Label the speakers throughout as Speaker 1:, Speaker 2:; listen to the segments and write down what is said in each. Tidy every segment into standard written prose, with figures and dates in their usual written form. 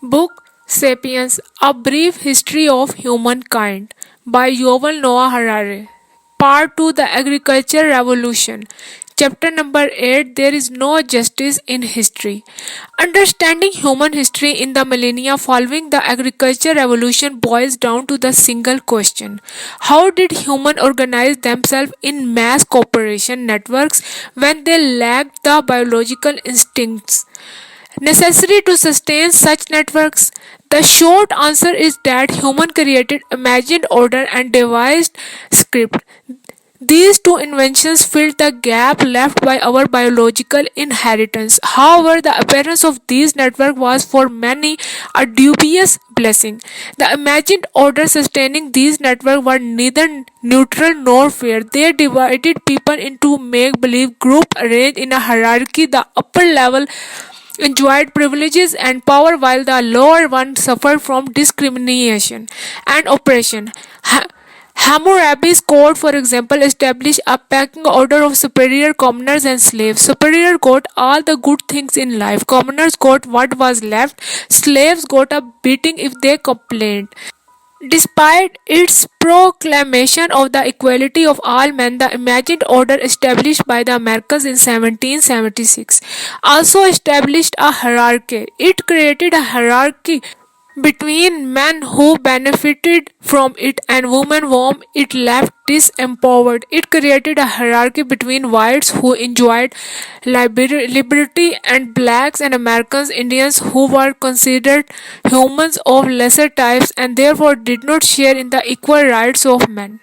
Speaker 1: Book Sapiens: A Brief History of Humankind by Yuval Noah Harari. Part 2: The Agriculture Revolution. Chapter number 8: There is no justice in history. Understanding human history in the millennia following the agriculture revolution boils down to the single question: how did humans organize themselves in mass cooperation networks when they lacked the biological instincts necessary to sustain such networks? The short answer is that human created imagined order and devised script. These two inventions filled the gap left by our biological inheritance. However, the appearance of these networks was for many a dubious blessing. The imagined order sustaining these networks were neither neutral nor fair. They divided people into make-believe groups arranged in a hierarchy. The upper level enjoyed privileges and power while the lower ones suffered from discrimination and oppression. Hammurabi's code, for example, established a pecking order of superior commoners and slaves. Superior got all the good things in life. Commoners got what was left. Slaves got a beating if they complained. Despite its proclamation of the equality of all men, the imagined order established by the Americans in 1776 also established a hierarchy. It created a hierarchy between men who benefited from it and women whom it left disempowered. It created a hierarchy between whites who enjoyed liberty and blacks and Americans, Indians who were considered humans of lesser types and therefore did not share in the equal rights of men.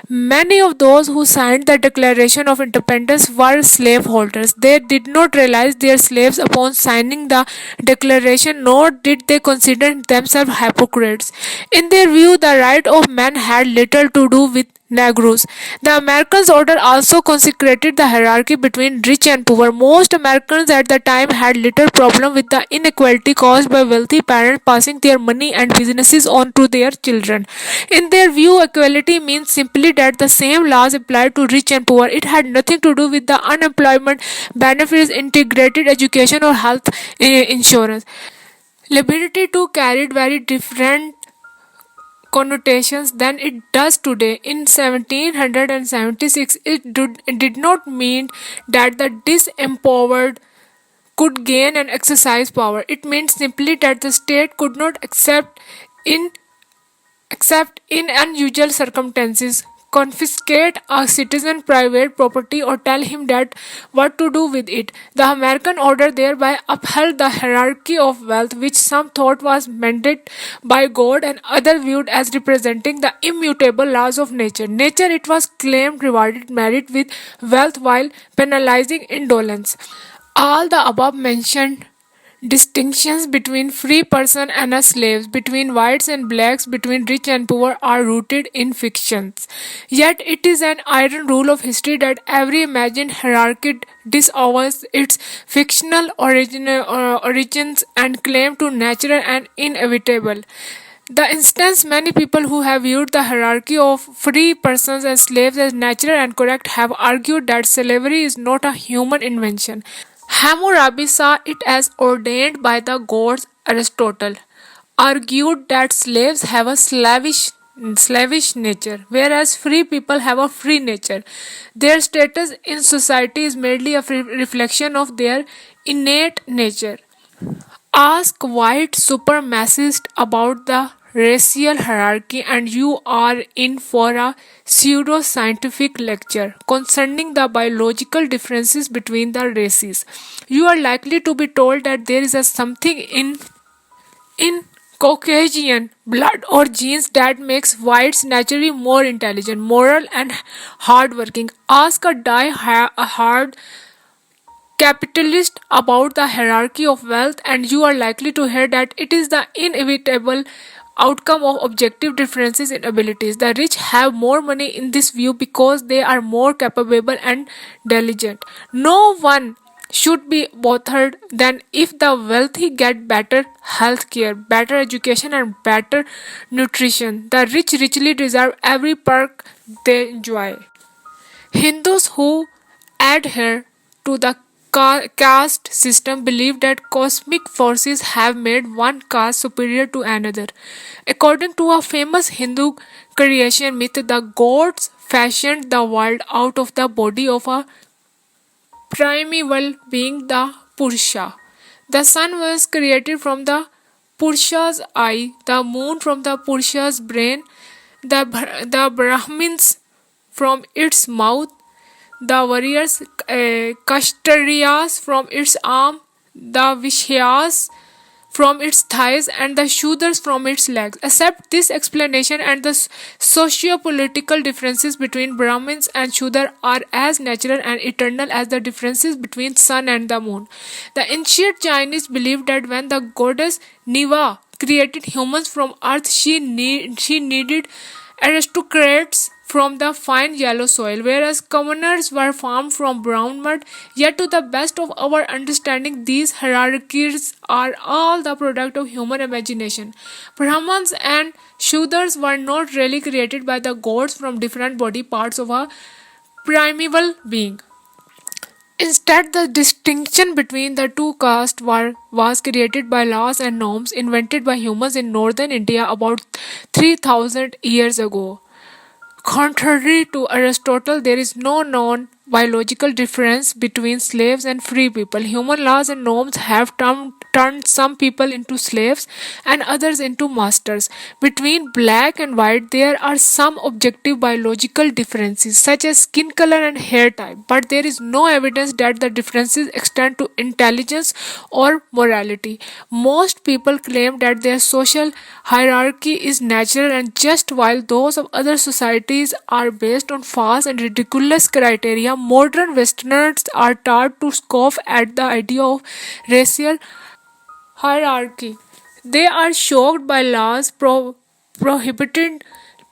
Speaker 1: Many of those who signed the Declaration of Independence were slaveholders. They did not realize they were slaves upon signing the declaration, nor did they consider themselves hypocrites. In their view, the right of man had little to do with Negroes. The Americans order also consecrated the hierarchy between rich and poor. Most Americans at the time had little problem with the inequality caused by wealthy parents passing their money and businesses on to their children. In their view, equality means simply that the same laws applied to rich and poor. It had nothing to do with the unemployment benefits, integrated education, or health insurance. Liberty too carried very different connotations than it does today. In 1776, it did not mean that the disempowered could gain and exercise power. It meant simply that the state could not in except in unusual circumstances confiscate a citizen's private property or tell him that what to do with it. The American order thereby upheld the hierarchy of wealth, which some thought was mandated by God and others viewed as representing the immutable laws of nature. Nature, it was claimed, rewarded merit with wealth while penalizing indolence. All the above mentioned distinctions between free person and a slave, between whites and blacks, between rich and poor are rooted in fictions. Yet it is an iron rule of history that every imagined hierarchy disavows its fictional origins and claim to natural and inevitable. The instance many people who have viewed the hierarchy of free persons and slaves as natural and correct have argued that slavery is not a human invention. Hammurabi saw it as ordained by the gods. Aristotle argued that slaves have a slavish nature, whereas free people have a free nature. Their status in society is merely a reflection of their innate nature. Ask white supremacists about the racial hierarchy, and you are in for a pseudo-scientific lecture concerning the biological differences between the races. You are likely to be told that there is a something in Caucasian blood or genes that makes whites naturally more intelligent, moral, and hardworking. Ask a die-hard capitalist about the hierarchy of wealth, and you are likely to hear that it is the inevitable outcome of objective differences in abilities. The rich have more money in this view because they are more capable and diligent. No one should be bothered than if the wealthy get better health care, better education, and better nutrition. The rich richly deserve every perk they enjoy. Hindus who adhere to the caste system believe that cosmic forces have made one caste superior to another. According to a famous Hindu creation myth, the gods fashioned the world out of the body of a primeval being, the Purusha. The sun was created from the Purusha's eye, the moon from the Purusha's brain, the Brahmins from its mouth, the warriors Kashtariyas from its arm, the Vishyas from its thighs, and the Shudras from its legs. Accept this explanation, and the socio-political differences between Brahmins and Shudra are as natural and eternal as the differences between sun and the moon. The ancient Chinese believed that when the goddess Niva created humans from earth, she needed aristocrats from the fine yellow soil, whereas commoners were farmed from brown mud. Yet, to the best of our understanding, these hierarchies are all the product of human imagination. Brahmins and Shudras were not really created by the gods from different body parts of a primeval being. Instead, the distinction between the two castes was created by laws and norms invented by humans in northern India about 3000 years ago. Contrary to Aristotle, there is no known biological difference between slaves and free people. Human laws and norms have turned some people into slaves and others into masters. Between black and white, there are some objective biological differences, such as skin color and hair type, but there is no evidence that the differences extend to intelligence or morality. Most people claim that their social hierarchy is natural and just, while those of other societies are based on false and ridiculous criteria. Modern Westerners are taught to scoff at the idea of racial hierarchy. They are shocked by laws prohibiting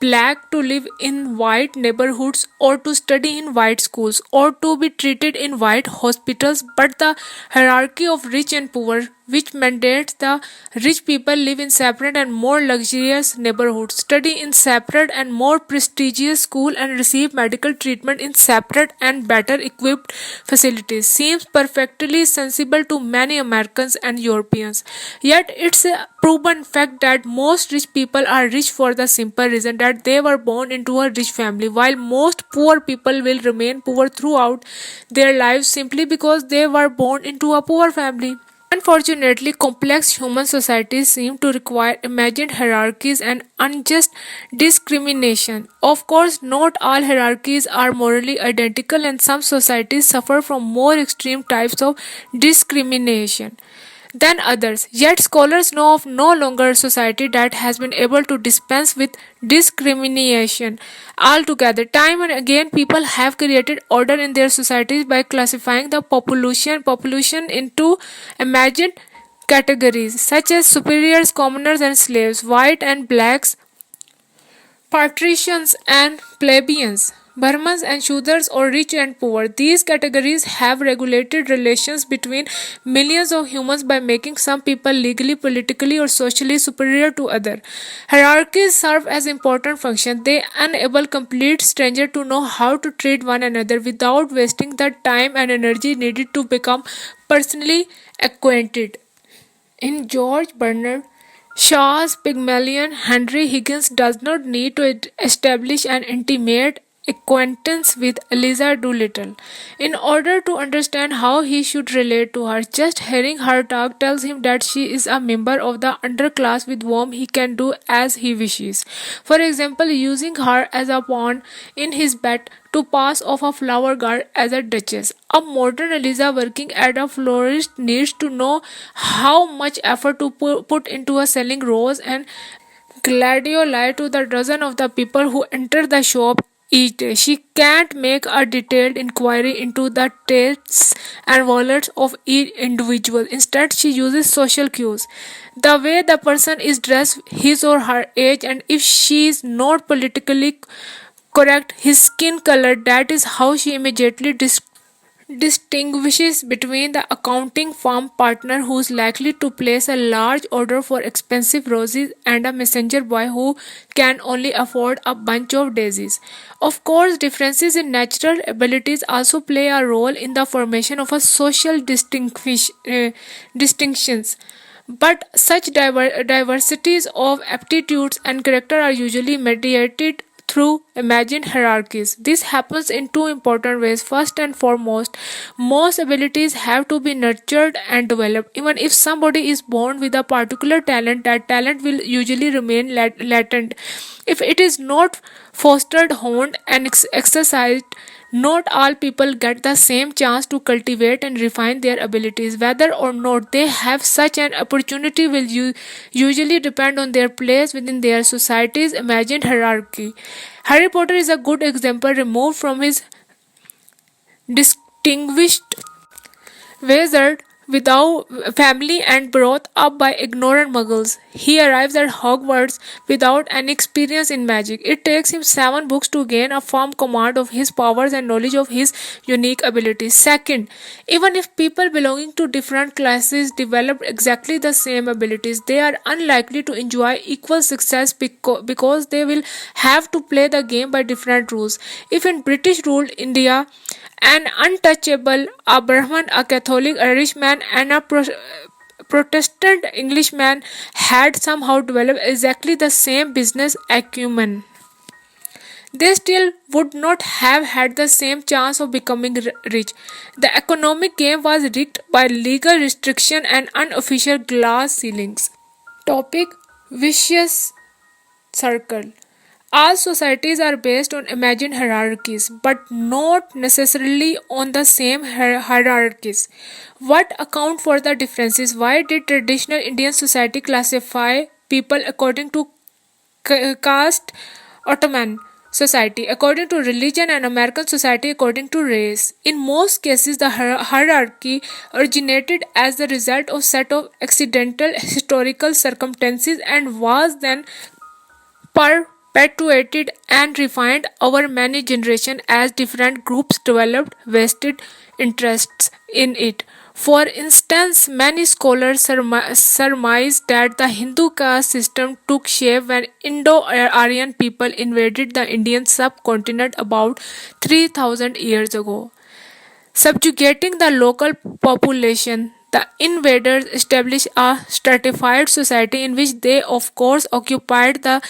Speaker 1: black to live in white neighborhoods or to study in white schools or to be treated in white hospitals, but the hierarchy of rich and poor, which mandates the rich people live in separate and more luxurious neighborhoods, study in separate and more prestigious school, and receive medical treatment in separate and better equipped facilities, seems perfectly sensible to many Americans and Europeans. Yet it's a proven fact that most rich people are rich for the simple reason that they were born into a rich family, while most poor people will remain poor throughout their lives simply because they were born into a poor family. Unfortunately, complex human societies seem to require imagined hierarchies and unjust discrimination. Of course, not all hierarchies are morally identical, and some societies suffer from more extreme types of discrimination than others. Yet scholars know of no longer society that has been able to dispense with discrimination altogether. Time and again people have created order in their societies by classifying the population into imagined categories such as superiors, commoners and slaves, white and blacks, patricians and plebeians, Brahmins and Shudras, or rich and poor. These categories have regulated relations between millions of humans by making some people legally, politically, or socially superior to others. Hierarchies serve as important functions. They enable complete strangers to know how to treat one another without wasting the time and energy needed to become personally acquainted. In George Bernard Shaw's Pygmalion, Henry Higgins does not need to establish an intimate acquaintance with Eliza Doolittle in order to understand how he should relate to her. Just hearing her talk tells him that she is a member of the underclass with whom he can do as he wishes. For example, using her as a pawn in his bet to pass off a flower girl as a duchess. A modern Eliza working at a florist needs to know how much effort to put into a selling rose and gladioli to the dozen of the people who enter the shop each day. She can't make a detailed inquiry into the tastes and wallets of each individual. Instead, she uses social cues. The way the person is dressed, his or her age, and if she is not politically correct, his skin color, that is how she immediately distinguishes between the accounting firm partner who is likely to place a large order for expensive roses and a messenger boy who can only afford a bunch of daisies. Of course, differences in natural abilities also play a role in the formation of a social distinctions. But such diversities of aptitudes and character are usually mediated through imagined hierarchies. This happens in two important ways. First and foremost, most abilities have to be nurtured and developed. Even if somebody is born with a particular talent, that talent will usually remain latent. If it is not fostered, honed, and exercised, not all people get the same chance to cultivate and refine their abilities. Whether or not they have such an opportunity will usually depend on their place within their society's imagined hierarchy. Harry Potter is a good example removed from his distinguished wizard without family and brought up by ignorant muggles. He arrives at Hogwarts without any experience in magic. It takes him 7 books to gain a firm command of his powers and knowledge of his unique abilities. Second, even if people belonging to different classes develop exactly the same abilities, they are unlikely to enjoy equal success because they will have to play the game by different rules. If in British ruled India, an untouchable, a Brahman, a Catholic Irishman, and a Protestant Englishman had somehow developed exactly the same business acumen, they still would not have had the same chance of becoming rich. The economic game was rigged by legal restriction and unofficial glass ceilings. Topic: Vicious circle. All societies are based on imagined hierarchies, but not necessarily on the same hierarchies. What account for the differences? Why did traditional Indian society classify people according to caste? Ottoman society according to religion, and American society according to race. In most cases, the hierarchy originated as the result of set of accidental historical circumstances and was then perpetuated and refined over many generations as different groups developed vested interests in it. For instance, many scholars surmise that the Hindu caste system took shape when Indo-Aryan people invaded the Indian subcontinent about 3000 years ago. Subjugating the local population, the invaders established a stratified society in which they, of course, occupied the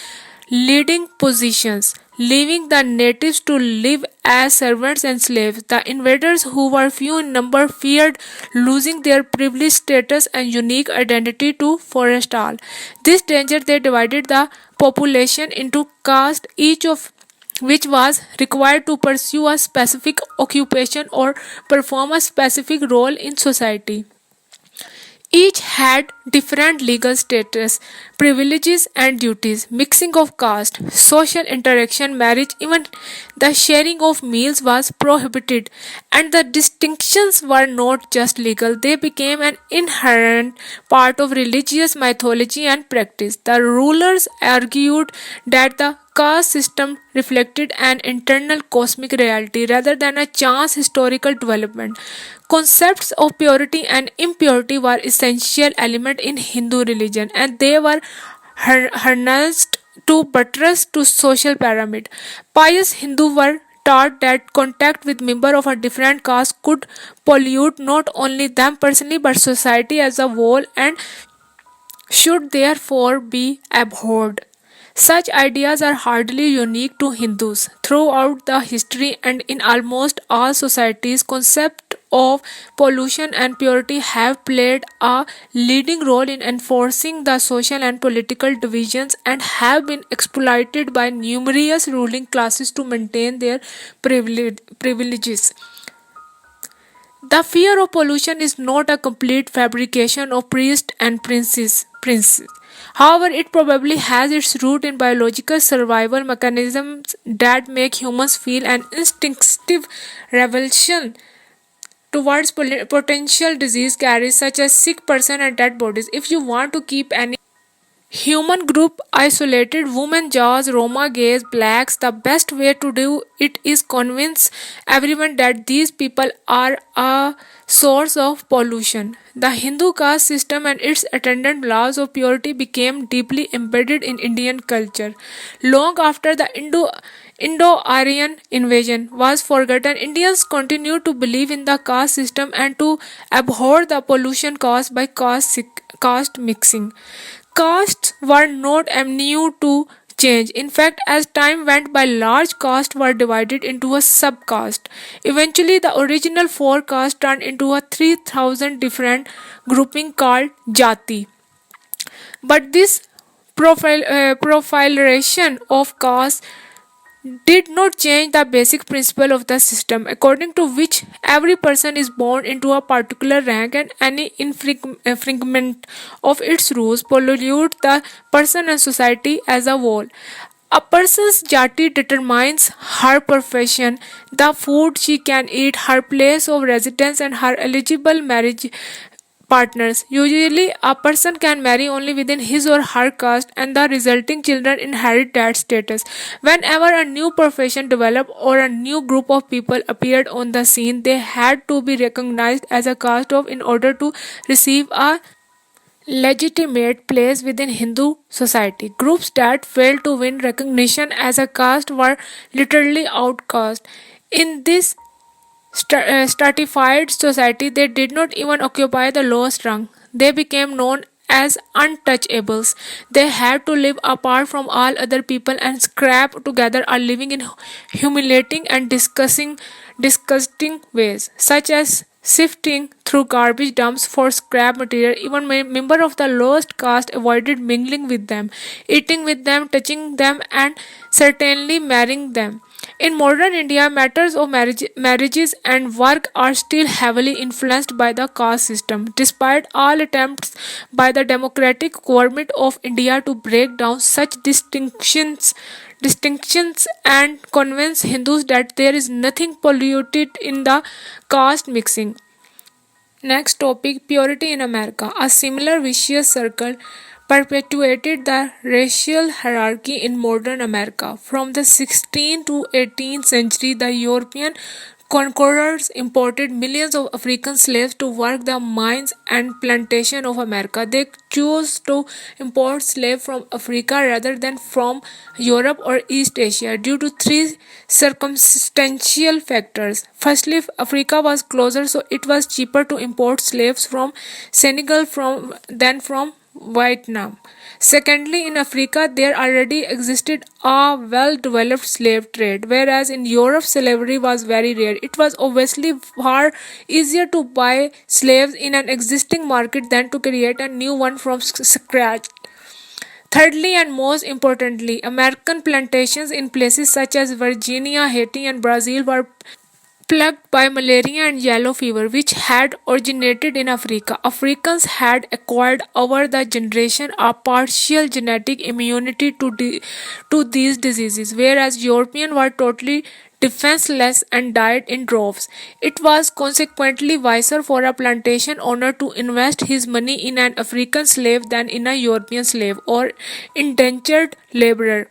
Speaker 1: leading positions, leaving the natives to live as servants and slaves. The invaders, who were few in number, feared losing their privileged status and unique identity to forestall. This danger they divided the population into castes, each of which was required to pursue a specific occupation or perform a specific role in society. Each had different legal status, privileges, and duties, mixing of caste, social interaction, marriage, even the sharing of meals was prohibited, and the distinctions were not just legal, they became an inherent part of religious mythology and practice. The rulers argued that the caste system reflected an internal cosmic reality rather than a chance historical development. Concepts of purity and impurity were essential elements in Hindu religion, and they were harnessed to buttress to social pyramid. Pious Hindus were taught that contact with members of a different caste could pollute not only them personally but society as a whole and should therefore be abhorred. Such ideas are hardly unique to Hindus. Throughout the history and in almost all societies, concept of pollution and purity have played a leading role in enforcing the social and political divisions and have been exploited by numerous ruling classes to maintain their privileges. The fear of pollution is not a complete fabrication of priests and princes. However, it probably has its root in biological survival mechanisms that make humans feel an instinctive revulsion towards potential disease carriers such as sick person and dead bodies. If you want to keep any Human group isolated women, Jaws, Roma, gays, blacks. The best way to do it is convince everyone that these people are a source of pollution. The Hindu caste system and its attendant laws of purity became deeply embedded in Indian culture. Long after the Indo-Aryan invasion was forgotten, Indians continued to believe in the caste system and to abhor the pollution caused by caste mixing. Castes were not immune to change. In fact, as time went by, large castes were divided into a subcaste. Eventually, the original four castes turned into a 3,000 different grouping called Jati. But this profilation of castes did not change the basic principle of the system, according to which every person is born into a particular rank and any infringement of its rules pollute the person and society as a whole. A person's jati determines her profession, the food she can eat, her place of residence, and her eligible marriage partners. Usually, a person can marry only within his or her caste, and the resulting children inherit that status. Whenever a new profession developed or a new group of people appeared on the scene, they had to be recognized as a caste of in order to receive a legitimate place within Hindu society. Groups that failed to win recognition as a caste were literally outcast. In this stratified society, they did not even occupy the lowest rung. They became known as untouchables. They had to live apart from all other people and scrap together a living in humiliating and disgusting ways, such as sifting through garbage dumps for scrap material. Even member of the lowest caste avoided mingling with them, eating with them, touching them, and certainly marrying them. In modern India, matters of marriages and work are still heavily influenced by the caste system, despite all attempts by the democratic government of India to break down such distinctions and convince Hindus that there is nothing polluted in the caste mixing. Next topic, purity in America. A similar vicious circle perpetuated the racial hierarchy in modern America. From the 16th to 18th century, the European conquerors imported millions of African slaves to work the mines and plantation of America. They chose to import slaves from Africa rather than from Europe or East Asia due to three circumstantial factors. Firstly, Africa was closer, so it was cheaper to import slaves from Senegal than from Vietnam. Secondly, in Africa there already existed a well developed slave trade, whereas in Europe slavery was very rare. It was obviously far easier to buy slaves in an existing market than to create a new one from scratch. Thirdly, and most importantly, American plantations in places such as Virginia, Haiti, and Brazil were plagued by malaria and yellow fever, which had originated in Africa. Africans had acquired over the generation a partial genetic immunity to these diseases, whereas Europeans were totally defenseless and died in droves. It was consequently wiser for a plantation owner to invest his money in an African slave than in a European slave or indentured laborer.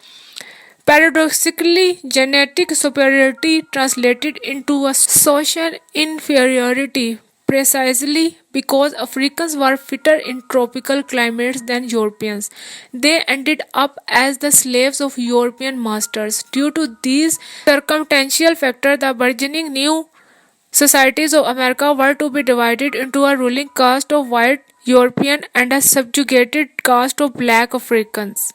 Speaker 1: Paradoxically, genetic superiority translated into a social inferiority precisely because Africans were fitter in tropical climates than Europeans. They ended up as the slaves of European masters. Due to these circumstantial factors, the burgeoning new societies of America were to be divided into a ruling caste of white European and a subjugated caste of black Africans.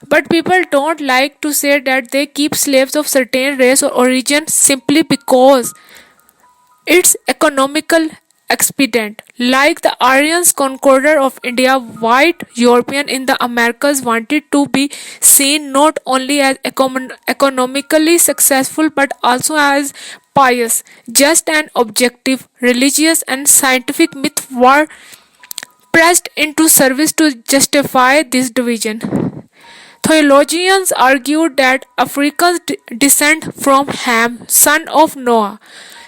Speaker 1: But people don't like to say that they keep slaves of certain race or origin simply because it's economical expedient. Like the Aryans conqueror of India, white European in the Americas wanted to be seen not only as economically successful but also as pious, just and objective, religious and scientific myth were pressed into service to justify this division. Theologians argued that Africans descend from Ham, son of Noah,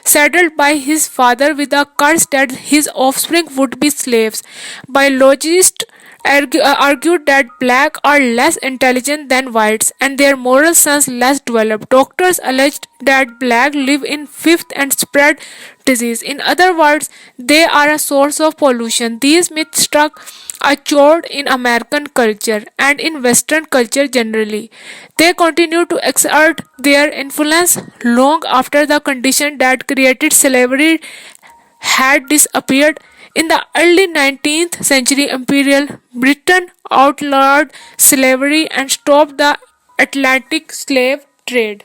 Speaker 1: saddled by his father with a curse that his offspring would be slaves. Biologists argued that blacks are less intelligent than whites and their moral sense less developed. Doctors alleged that blacks live in fifth and spread disease. In other words, they are a source of pollution. These myths struck a chord in American culture and in Western culture generally. They continue to exert their influence long after the condition that created slavery had disappeared. In the early 19th century, Imperial Britain outlawed slavery and stopped the Atlantic slave trade.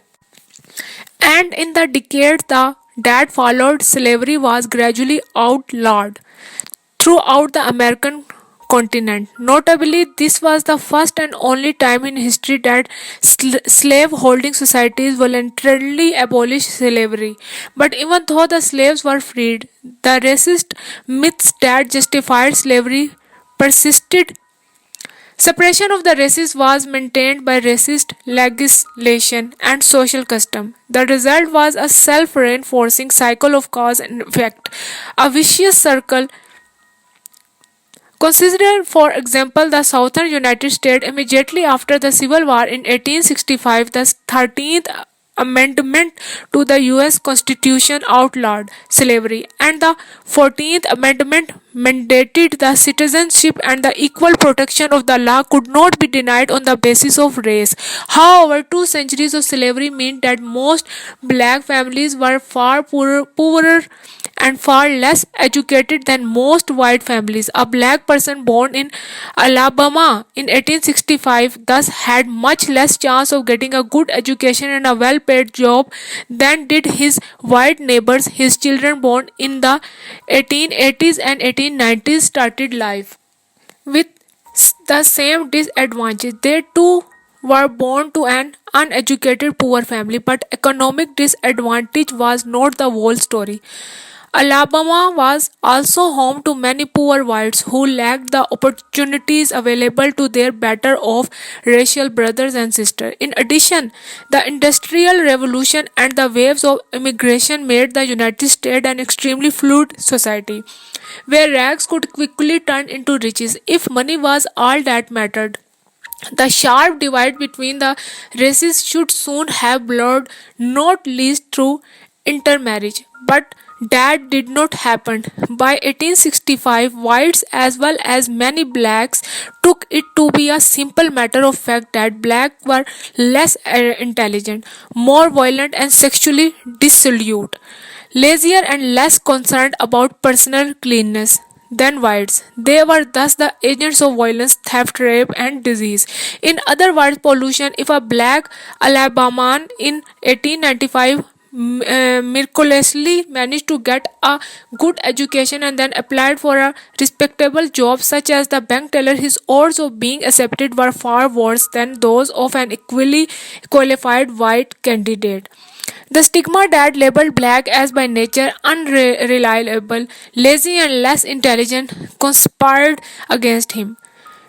Speaker 1: And in the decades that followed, slavery was gradually outlawed throughout the American continent. Notably, this was the first and only time in history that slave holding societies voluntarily abolished slavery. But even though the slaves were freed, the racist myths that justified slavery persisted. Separation of the races was maintained by racist legislation and social custom. The result was a self reinforcing cycle of cause and effect, a vicious circle. Consider, for example, the southern United States immediately after the Civil War in 1865. The 13th Amendment to the US Constitution outlawed slavery, and the 14th Amendment mandated the citizenship and the equal protection of the law could not be denied on the basis of race. However, 2 centuries of slavery meant that most black families were far poorer and far less educated than most white families. A black person born in Alabama in 1865 thus had much less chance of getting a good education and a well paid job than did his white neighbors. His children born in the 1880s and 1890s started life with the same disadvantage. They too were born to an uneducated poor family, but economic disadvantage was not the whole story. Alabama was also home to many poor whites who lacked the opportunities available to their better off racial brothers and sisters. In addition, the Industrial Revolution and the waves of immigration made the United States an extremely fluid society, where rags could quickly turn into riches if money was all that mattered. The sharp divide between the races should soon have blurred, not least through intermarriage. But that did not happen. By 1865, whites as well as many blacks took it to be a simple matter of fact that blacks were less intelligent, more violent, and sexually dissolute, lazier, and less concerned about personal cleanness than whites. They were thus the agents of violence, theft, rape, and disease. In other words, pollution. If a black Alabaman in 1895 miraculously managed to get a good education and then applied for a respectable job such as the bank teller, his odds of being accepted were far worse than those of an equally qualified white candidate. The stigma that labeled black as by nature unreliable, lazy, and less intelligent conspired against him.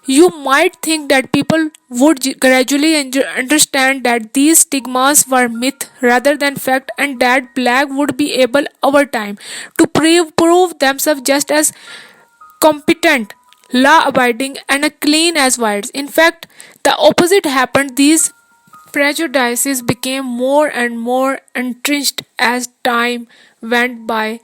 Speaker 1: You might think that people would gradually understand that these stigmas were myth rather than fact, and that black would be able over time to prove themselves just as competent, law abiding, and clean as whites. In fact, the opposite happened. These prejudices became more and more entrenched as time went by.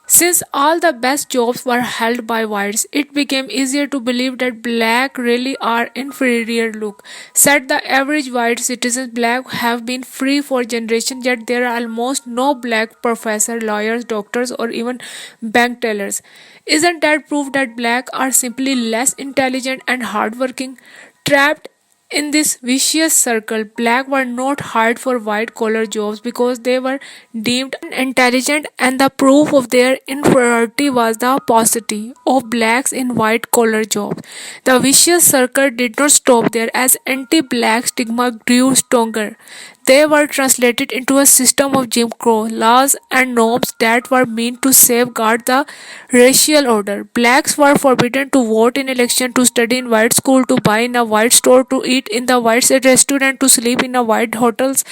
Speaker 1: Since all the best jobs were held by whites, it became easier to believe that black really are inferior. Look, said the average white citizen, black have been free for generations, yet there are almost no black professors, lawyers, doctors, or even bank tellers. Isn't that proof that black are simply less intelligent and hardworking? Trapped in this vicious circle, blacks were not hired for white collar jobs because they were deemed unintelligent, and the proof of their inferiority was the paucity of blacks in white collar jobs. The vicious circle did not stop there as anti black stigma grew stronger. They were translated into a system of Jim Crow laws and norms that were meant to safeguard the racial order. Blacks were forbidden to vote in election, to study in white school, to buy in a white store, to eat in the white restaurant, to sleep in a white hotels.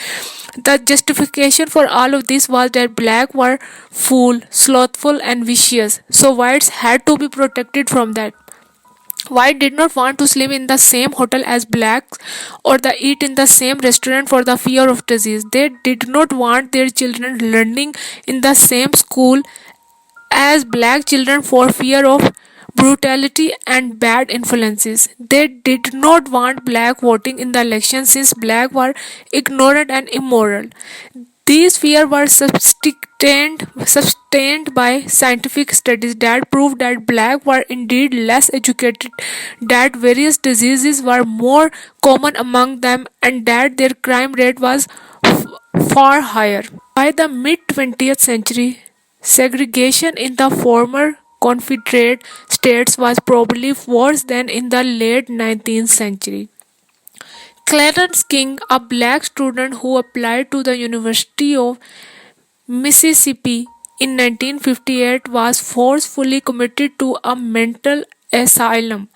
Speaker 1: The justification for all of this was that blacks were fool, slothful, and vicious, so whites had to be protected from that. White did not want to sleep in the same hotel as blacks or the eat in the same restaurant for the fear of disease. They did not want their children learning in the same school as black children for fear of brutality and bad influences. They did not want black voting in the election since black were ignorant and immoral. These fears were sustained by scientific studies that proved that blacks were indeed less educated, that various diseases were more common among them, and that their crime rate was far higher. By the mid 20th century, segregation in the former Confederate states was probably worse than in the late 19th century. Clarence King, a black student who applied to the University of Mississippi in 1958, was forcefully committed to a mental asylum.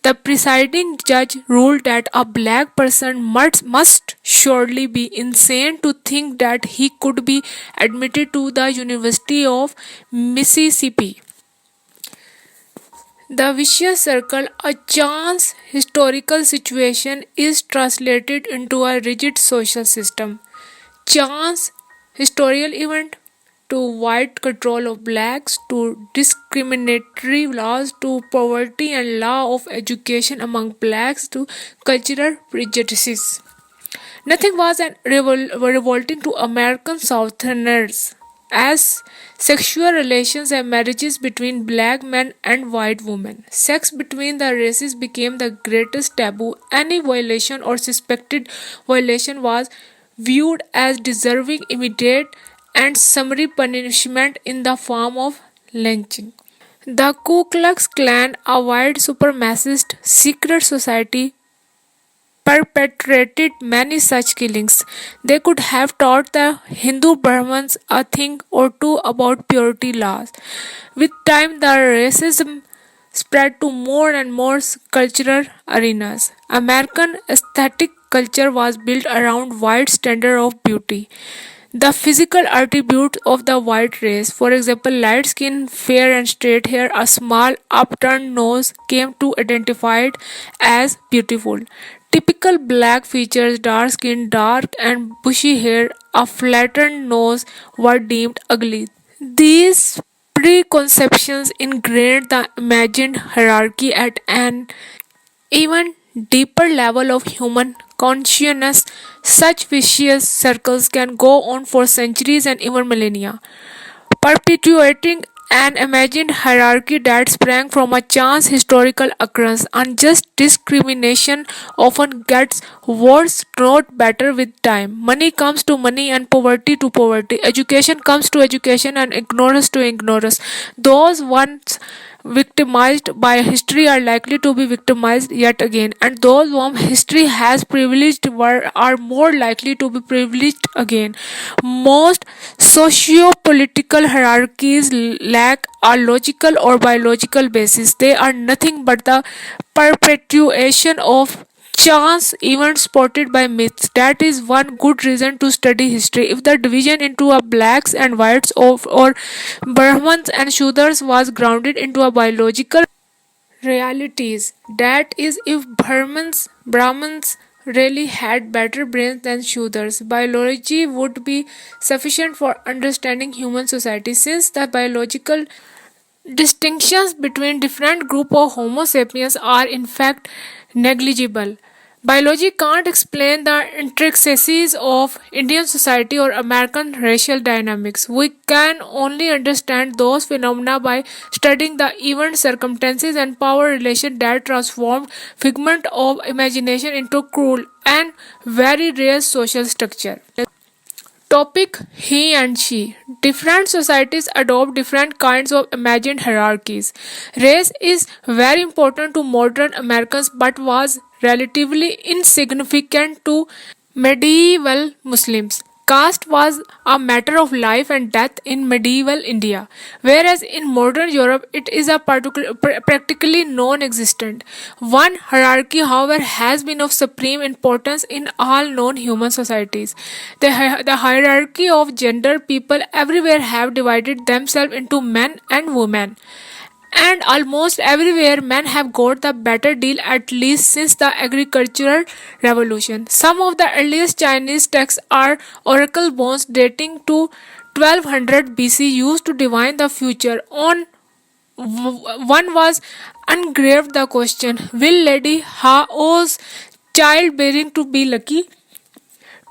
Speaker 1: The presiding judge ruled that a black person must surely be insane to think that he could be admitted to the University of Mississippi. The vicious circle, a chance historical situation, is translated into a rigid social system. Chance historical event to white control of blacks to discriminatory laws to poverty and law of education among blacks to cultural prejudices. Nothing was revolting to American Southerners as sexual relations and marriages between black men and white women. Sex between the races became the greatest taboo. Any violation or suspected violation was viewed as deserving immediate and summary punishment in the form of lynching. The Ku Klux Klan, a white supremacist secret society, perpetrated many such killings. They could have taught the Hindu Brahmins a thing or two about purity laws. With time, the racism spread to more and more cultural arenas. American aesthetic culture was built around white standard of beauty. The physical attributes of the white race, for example, light skin, fair and straight hair, a small upturned nose, came to identified as beautiful. Typical black features, dark skin, dark and bushy hair, a flattened nose, were deemed ugly. These preconceptions ingrained the imagined hierarchy at an even deeper level of human consciousness. Such vicious circles can go on for centuries and even millennia, perpetuating an imagined hierarchy that sprang from a chance historical occurrence. Unjust discrimination often gets worse, not better, with time. Money comes to money and poverty to poverty. Education comes to education and ignorance to ignorance. Those once victimized by history are likely to be victimized yet again, and those whom history has privileged are more likely to be privileged again. Most socio-political hierarchies lack a logical or biological basis. They are nothing but the perpetuation of chance events spotted by myths. That is one good reason to study history. If the division into a blacks and whites of or Brahmins and Shudras was grounded into a biological realities, that is, if Brahmins really had better brains than Shudras, biology would be sufficient for understanding human society. Since the biological distinctions between different group of Homo sapiens are in fact negligible. Biology can't explain the intricacies of Indian society or American racial dynamics. We can only understand those phenomena by studying the event, circumstances, and power relation that transformed figment of imagination into cruel and very real social structure. Topic: He and she. Different societies adopt different kinds of imagined hierarchies. Race is very important to modern Americans but was relatively insignificant to medieval Muslims. Caste was a matter of life and death in medieval India, whereas in modern Europe it is practically non existent. One hierarchy, however, has been of supreme importance in all known human societies. The hierarchy of gender. People everywhere have divided themselves into men and women. And almost everywhere men have got the better deal, at least since the agricultural revolution. Some of the earliest Chinese texts are oracle bones dating to 1200 BC used to divine the future. On one was engraved the question, will Lady Hao's childbearing to be lucky?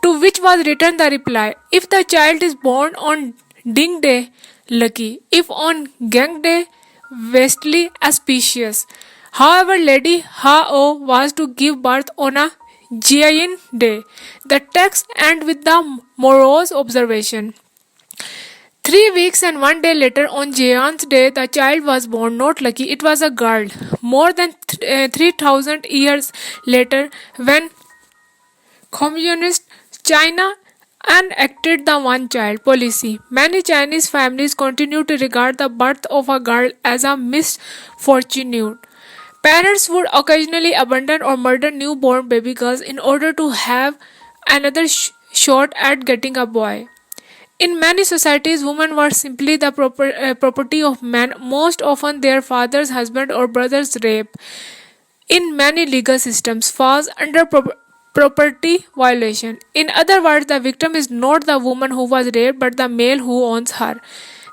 Speaker 1: To which was written the reply, if the child is born on Ding Day, lucky. If on Gang Day, vastly auspicious. However, Lady Hao was to give birth on a Jiayin Day. The text ends with the morose observation. 3 weeks and 1 day later, on Jian's day, the child was born. Not lucky, it was a girl. More than 3,000 years later, when Communist China enacted the one child policy, many Chinese families continue to regard the birth of a girl as a misfortune. Parents would occasionally abandon or murder newborn baby girls in order to have another shot at getting a boy. In many societies, women were simply the property of men, most often their father's husband or brother's rape in many legal systems falls under property violation. In other words, the victim is not the woman who was raped but the male who owns her.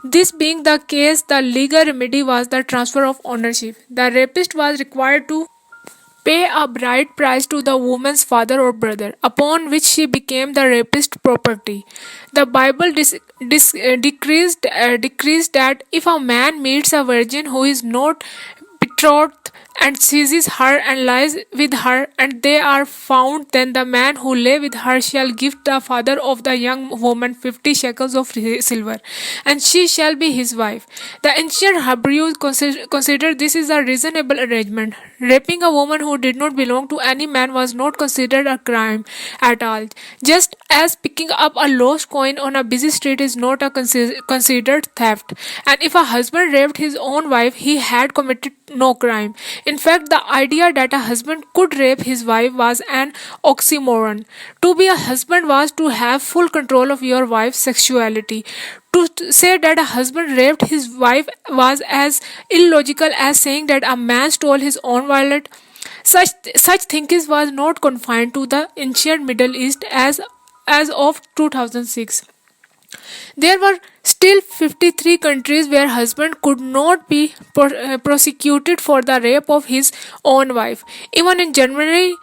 Speaker 1: This being the case, the legal remedy was the transfer of ownership. The rapist was required to pay a bride price to the woman's father or brother, upon which she became the rapist's property. The Bible decrees that if a man meets a virgin who is not betrothed and seizes her and lies with her, and they are found, then the man who lay with her shall give the father of the young woman 50 shekels of silver, and she shall be his wife. The ancient Hebrews considered this is a reasonable arrangement. Raping a woman who did not belong to any man was not considered a crime at all, just as picking up a lost coin on a busy street is not a considered theft. And if a husband raped his own wife, he had committed no crime. In fact, the idea that a husband could rape his wife was an oxymoron. To be a husband was to have full control of your wife's sexuality. To say that a husband raped his wife was as illogical as saying that a man stole his own wallet. Such thinking was not confined to the ancient Middle East as of 2006. There were still 53 countries where husband could not be prosecuted for the rape of his own wife. Even in Germany,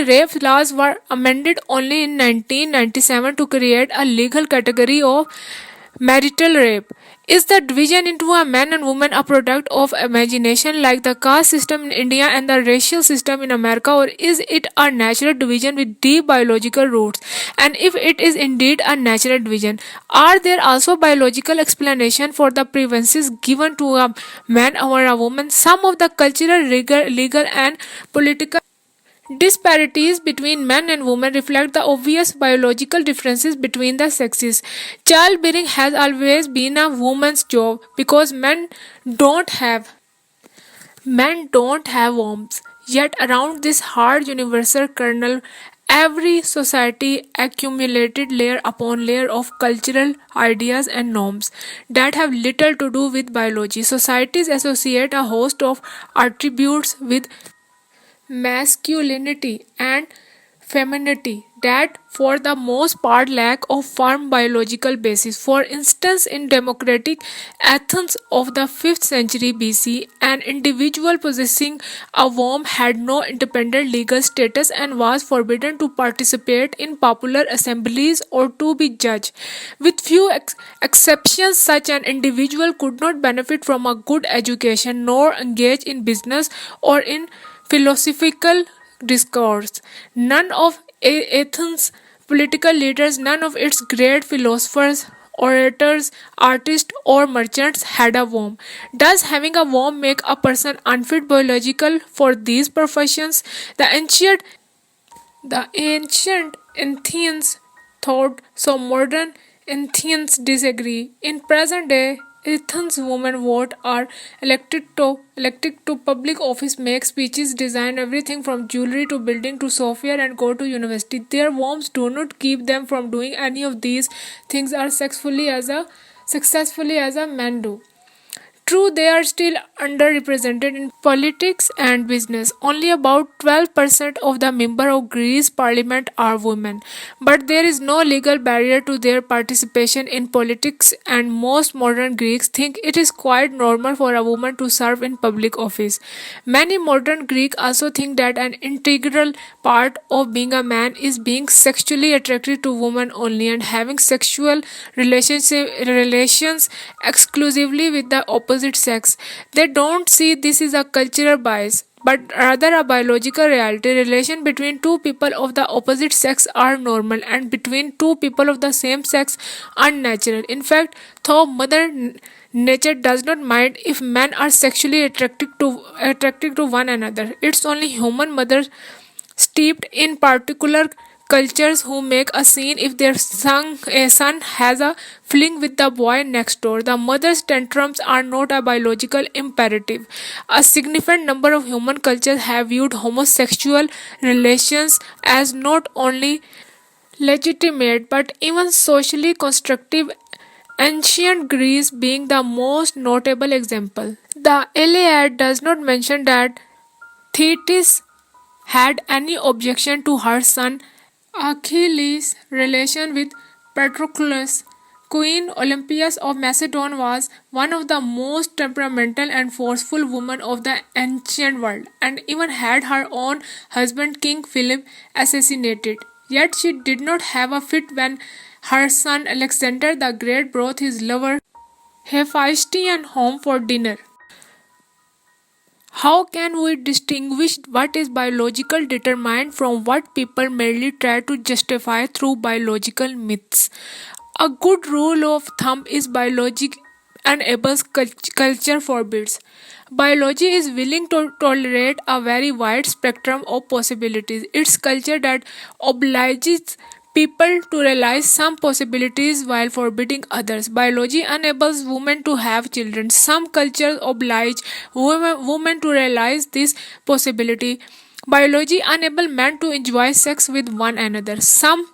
Speaker 1: rape laws were amended only in 1997 to create a legal category of marital rape. Is the division into a man and woman a product of imagination like the caste system in India and the racial system in America, or is it a natural division with deep biological roots? And if it is indeed a natural division, are there also biological explanations for the preferences given to a man over a woman? Some of the cultural, legal and political disparities between men and women reflect the obvious biological differences between the sexes. Childbearing has always been a woman's job because men don't have wombs. Yet around this hard universal kernel, every society accumulated layer upon layer of cultural ideas and norms that have little to do with biology. Societies associate a host of attributes with masculinity and femininity that for the most part lack of firm biological basis. For instance, in democratic Athens of the 5th century BC, an individual possessing a womb had no independent legal status and was forbidden to participate in popular assemblies or to be judged. With few exceptions, such an individual could not benefit from a good education nor engage in business or in philosophical discourse. None of Athens' political leaders, none of its great philosophers, orators, artists, or merchants had a womb. Does having a womb make a person unfit biological for these professions? The ancient Athenians thought so. Modern Athenians disagree. In present day Athens, women vote, are elected to public office, make speeches, design everything from jewelry to building to software, and go to university. Their wombs do not keep them from doing any of these things as successfully as a man do. True, they are still underrepresented in politics and business. Only about 12% of the members of Greece parliament are women. But there is no legal barrier to their participation in politics, and most modern Greeks think it is quite normal for a woman to serve in public office. Many modern Greeks also think that an integral part of being a man is being sexually attracted to women only and having sexual relations exclusively with the opposite sex. They don't see this as a cultural bias, but rather a biological reality. Relation between two people of the opposite sex are normal, and between two people of the same sex unnatural. In fact, though nature does not mind if men are sexually attracted to one another. It's only human mothers steeped in particular cultures who make a scene if a son has a fling with the boy next door. The mother's tantrums are not a biological imperative. A significant number of human cultures have viewed homosexual relations as not only legitimate but even socially constructive, ancient Greece being the most notable example. The Iliad does not mention that Thetis had any objection to her son Achilles' relation with Patroclus. Queen Olympias of Macedon was one of the most temperamental and forceful women of the ancient world, and even had her own husband King Philip assassinated. Yet she did not have a fit when her son Alexander the Great brought his lover Hephaestion home for dinner. How can we distinguish what is biological determined from what people merely try to justify through biological myths? A good rule of thumb is biology enables, culture forbids. Biology is willing to tolerate a very wide spectrum of possibilities. It's culture that obliges people to realize some possibilities while forbidding others. Biology enables women to have children. Some cultures oblige women to realize this possibility. Biology enables men to enjoy sex with one another. Some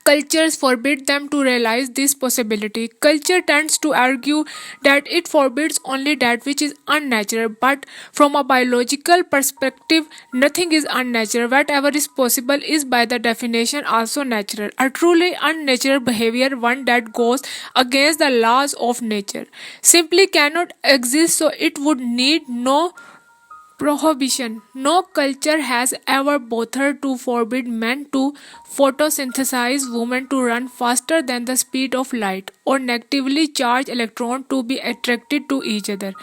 Speaker 1: cultures forbid them to realize this possibility. Culture tends to argue that it forbids only that which is unnatural, but from a biological perspective, nothing is unnatural. Whatever is possible is, by the definition, also natural. A truly unnatural behavior, one that goes against the laws of nature, simply cannot exist, so it would need no prohibition. No culture has ever bothered to forbid men to photosynthesize, women to run faster than the speed of light, or negatively charged electrons to be attracted to each other.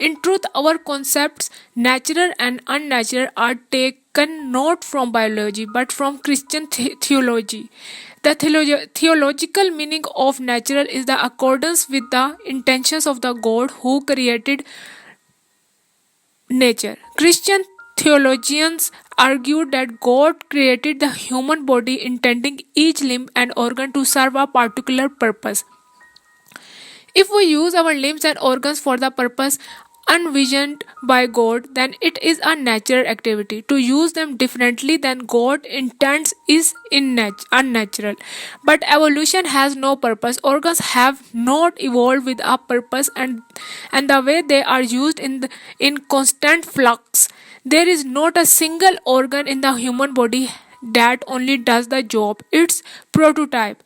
Speaker 1: In truth, our concepts, natural and unnatural, are taken not from biology but from Christian theology. The theological meaning of natural is the accordance with the intentions of the God who created nature. Christian theologians argued that God created the human body intending each limb and organ to serve a particular purpose. If we use our limbs and organs for the purpose envisioned by God, then it is a natural activity. To use them differently than God intends is unnatural. But evolution has no purpose. Organs have not evolved with a purpose, and the way they are used in constant flux. There is not a single organ in the human body that only does the job. Its prototype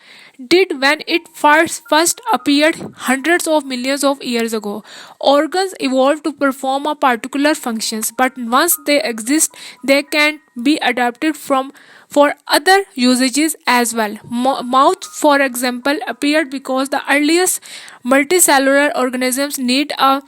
Speaker 1: did when it first appeared hundreds of millions of years ago. Organs evolved to perform a particular functions, but once they exist, they can be adapted from for other usages as well. Mouth, for example, appeared because the earliest multicellular organisms needed a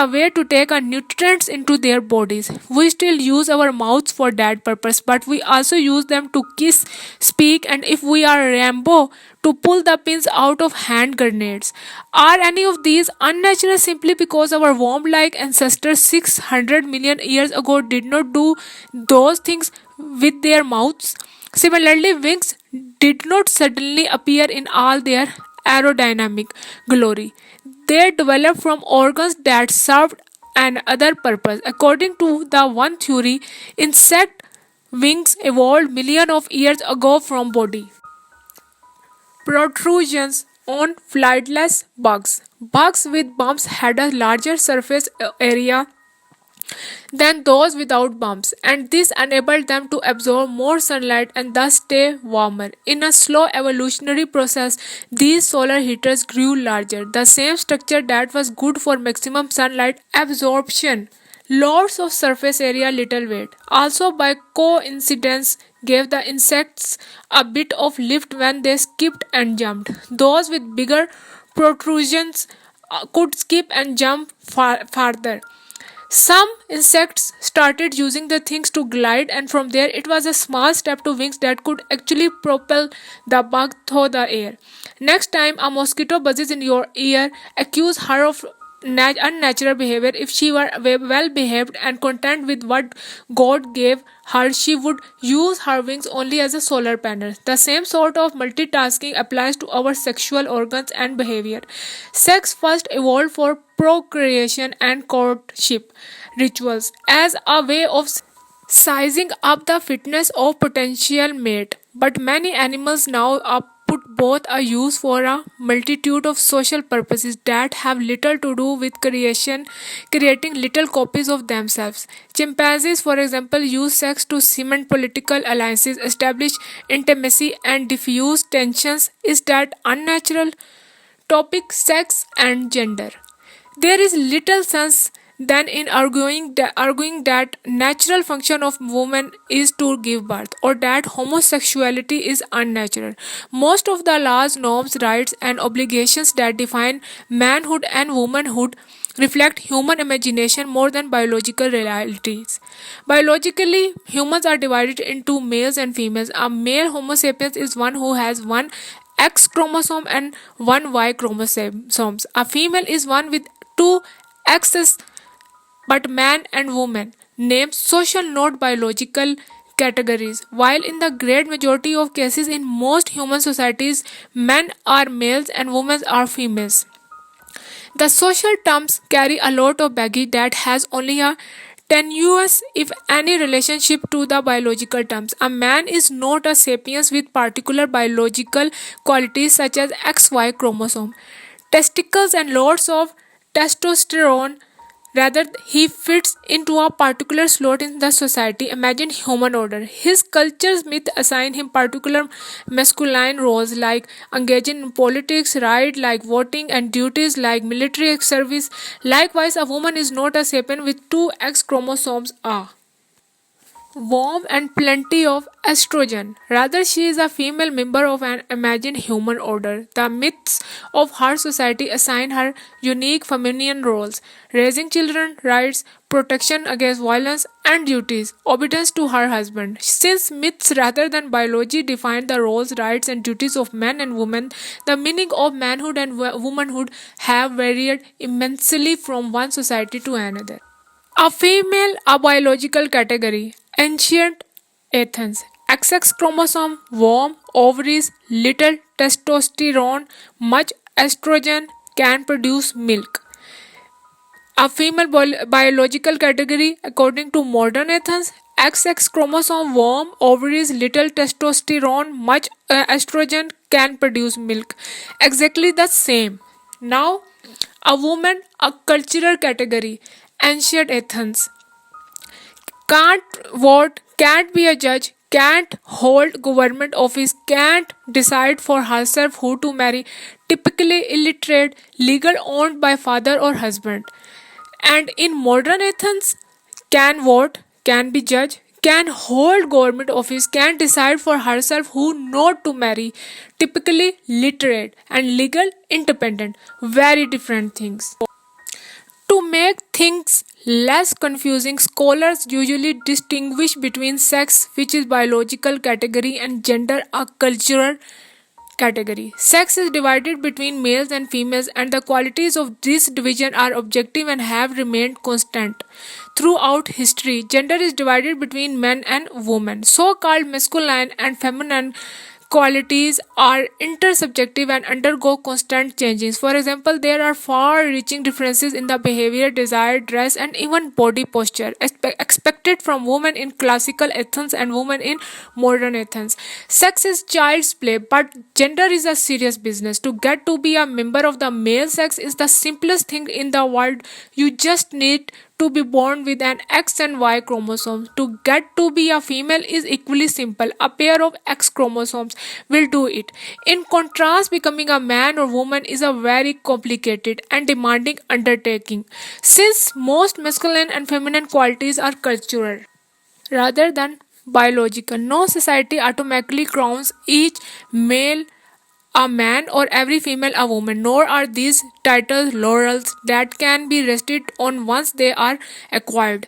Speaker 1: way to take our nutrients into their bodies. We still use our mouths for that purpose, but we also use them to kiss, speak, and if we are Rambo, to pull the pins out of hand grenades. Are any of these unnatural simply because our worm like ancestors 600 million years ago did not do those things with their mouths? Similarly, wings did not suddenly appear in all their aerodynamic glory. They developed from organs that served an other purpose. According to the one theory, insect wings evolved millions of years ago from body protrusions. on flightless bugs. Bugs with bumps had a larger surface area than those without bumps, and this enabled them to absorb more sunlight and thus stay warmer. In a slow evolutionary process, these solar heaters grew larger, the same structure that was good for maximum sunlight absorption. Lots of surface area, little weight. Also, by coincidence, gave the insects a bit of lift when they skipped and jumped. Those with bigger protrusions could skip and jump farther. Some insects started using the things to glide, and from there it was a small step to wings that could actually propel the bug through the air. Next time a mosquito buzzes in your ear, accuse her of unnatural behavior. If she were well behaved and content with what God gave her, she would use her wings only as a solar panel. The same sort of multitasking applies to our sexual organs and behavior. Sex first evolved for procreation and courtship rituals as a way of sizing up the fitness of potential mate. But many animals now are put both a use for a multitude of social purposes that have little to do with creating little copies of themselves. Chimpanzees, for example, use sex to cement political alliances, establish intimacy, and diffuse tensions. Is that unnatural? Topic: sex and gender. There is little sense then in arguing that natural function of woman is to give birth or that homosexuality is unnatural. Most of the laws, norms, rights and obligations that define manhood and womanhood reflect human imagination more than biological realities. Biologically, humans are divided into males and females. A male Homo sapiens is one who has one X chromosome and one Y chromosomes. A female is one with two X's, but man and woman named social, not biological categories. While in the great majority of cases in most human societies, men are males and women are females. The social terms carry a lot of baggage that has only a tenuous, if any, relationship to the biological terms. A man is not a sapiens with particular biological qualities such as XY chromosome, testicles, and lots of testosterone. Rather, he fits into a particular slot in the society. Imagine human order. His culture's myth assign him particular masculine roles like engaging in politics, right, like voting, and duties like military service. Likewise, a woman is not a sapien with two X chromosomes. Warm and plenty of estrogen. Rather, she is a female member of an imagined human order. The myths of her society assign her unique feminine roles: raising children, rights, protection against violence, and duties, obedience to her husband. Since myths rather than biology define the roles, rights, and duties of men and women, the meaning of manhood and womanhood have varied immensely from one society to another. A female, a biological category. Ancient Athens. XX chromosome, warm, ovaries, little testosterone, much estrogen, can produce milk. A female biological category according to modern Athens. XX chromosome, warm, ovaries, little testosterone, much estrogen, can produce milk. Exactly the same. Now, a woman, a cultural category. Ancient Athens. Can't vote, can't be a judge, can't hold government office, can't decide for herself who to marry, typically illiterate, legal owned by father or husband. And in modern Athens, can vote, can be judge, can hold government office, can decide for herself who not to marry, typically literate and legal independent. Very different things. To make things less confusing, scholars usually distinguish between sex, which is biological category, and gender, a cultural category. Sex is divided between males and females, and the qualities of this division are objective and have remained constant throughout history. Gender is divided between men and women. So called masculine and feminine qualities are intersubjective and undergo constant changes. For example, there are far reaching differences in the behavior, desire, dress, and even body posture expected from women in classical Athens and women in modern Athens. Sex is child's play, but gender is a serious business. To get to be a member of the male sex is the simplest thing in the world. You just need to be born with an X and Y chromosome. To get to be a female is equally simple. A pair of X chromosomes will do it. In contrast, becoming a man or woman is a very complicated and demanding undertaking, since most masculine and feminine qualities are cultural rather than biological. No society automatically crowns each male a man or every female a woman, nor are these titles laurels that can be rested on once they are acquired.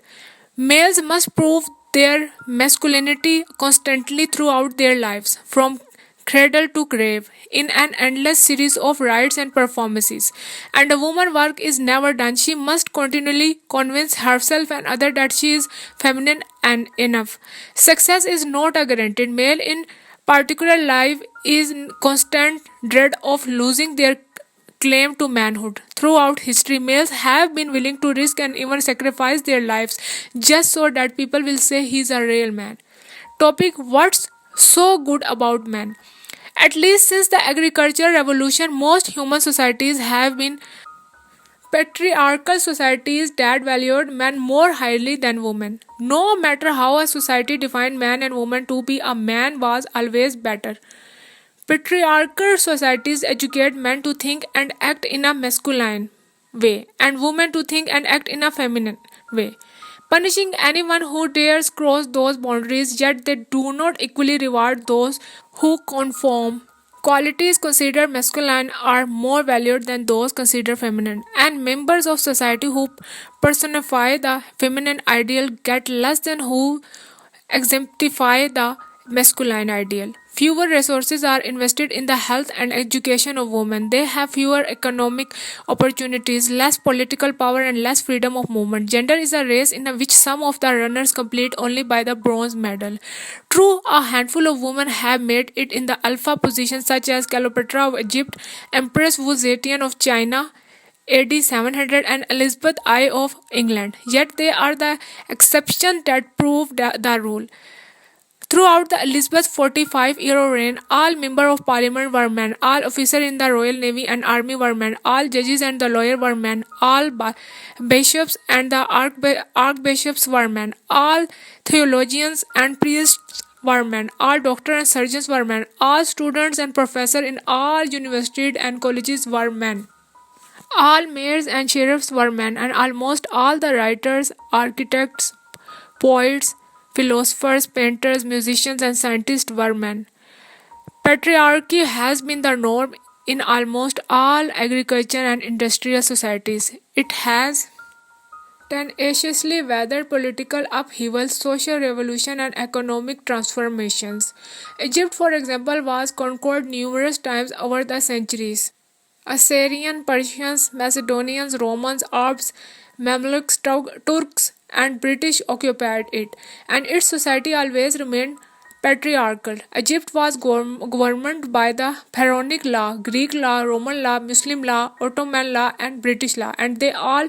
Speaker 1: Males must prove their masculinity constantly throughout their lives, from cradle to grave, in an endless series of rites and performances. And a woman's work is never done. She must continually convince herself and others that she is feminine and enough. Success is not a guaranteed. Male in particular life is in constant dread of losing their claim to manhood. Throughout history, males have been willing to risk and even sacrifice their lives just so that people will say he's a real man. Topic: what's so good about men? At least since the agricultural revolution, most human societies have been patriarchal societies that valued men more highly than women. No matter how a society defined man and woman to be, a man was always better. Patriarchal societies educate men to think and act in a masculine way, and women to think and act in a feminine way, punishing anyone who dares cross those boundaries, yet they do not equally reward those who conform. Qualities considered masculine are more valued than those considered feminine, and members of society who personify the feminine ideal get less than who exemplify the masculine ideal. Fewer resources are invested in the health and education of women. They have fewer economic opportunities, less political power, and less freedom of movement. Gender is a race in which some of the runners complete only by the bronze medal. True, a handful of women have made it in the alpha positions, such as Cleopatra of Egypt, Empress Wu Zetian of China, AD 700, and Elizabeth I of England. Yet they are the exception that prove the rule. Throughout the Elizabeth's 45-year reign, all members of parliament were men, all officers in the Royal Navy and Army were men, all judges and the lawyers were men, all bishops and the archbishops were men, all theologians and priests were men, all doctors and surgeons were men, all students and professors in all universities and colleges were men. All mayors and sheriffs were men, and almost all the writers, architects, poets, philosophers, painters, musicians, and scientists were men. Patriarchy has been the norm in almost all agriculture and industrial societies. It has tenaciously weathered political upheaval, social revolution, and economic transformations. Egypt, for example, was conquered numerous times over the centuries. Assyrian, Persians, Macedonians, Romans, Arabs, Mamluks, Turks, and British occupied it, and its society always remained patriarchal. Egypt was governed by the Pharaonic law, Greek law, Roman law, Muslim law, Ottoman law, and British law, and they all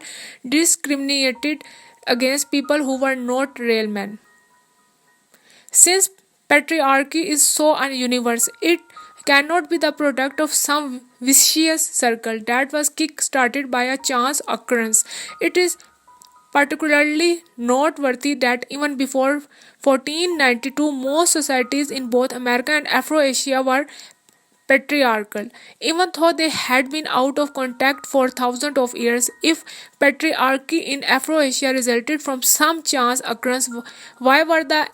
Speaker 1: discriminated against people who were not real men. Since patriarchy is so universal, it cannot be the product of some vicious circle that was kick-started by a chance occurrence. It is particularly noteworthy that even before 1492, most societies in both America and Afro-Asia were patriarchal, even though they had been out of contact for thousands of years. If patriarchy in Afro-Asia resulted from some chance occurrence, why were the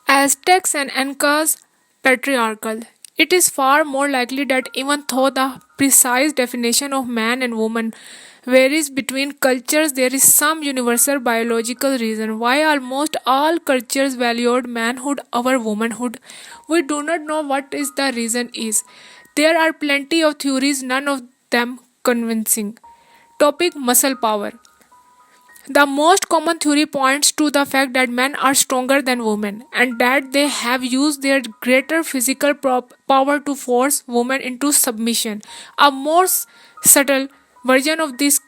Speaker 1: Aztecs and Incas patriarchal? It is far more likely that even though the precise definition of man and woman varies between cultures, there is some universal biological reason why almost all cultures valued manhood over womanhood. We do not know what is the reason is. There are plenty of theories, none of them convincing. Topic: muscle power. The most common theory points to the fact that men are stronger than women and that they have used their greater physical power to force women into submission. A more subtle version of this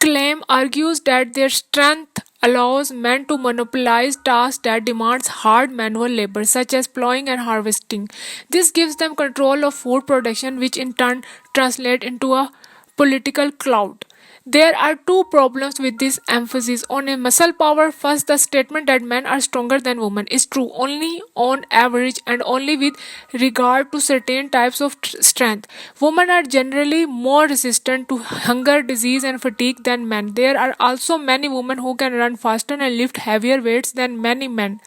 Speaker 1: claim argues that their strength allows men to monopolize tasks that demands hard manual labor such as plowing and harvesting. This gives them control of food production which in turn translate into a political clout. There are two problems with this emphasis on a muscle power. First, the statement that men are stronger than women is true only on average and only with regard to certain types of strength. Women are generally more resistant to hunger, disease, and fatigue than men. There are also many women who can run faster and lift heavier weights than many men.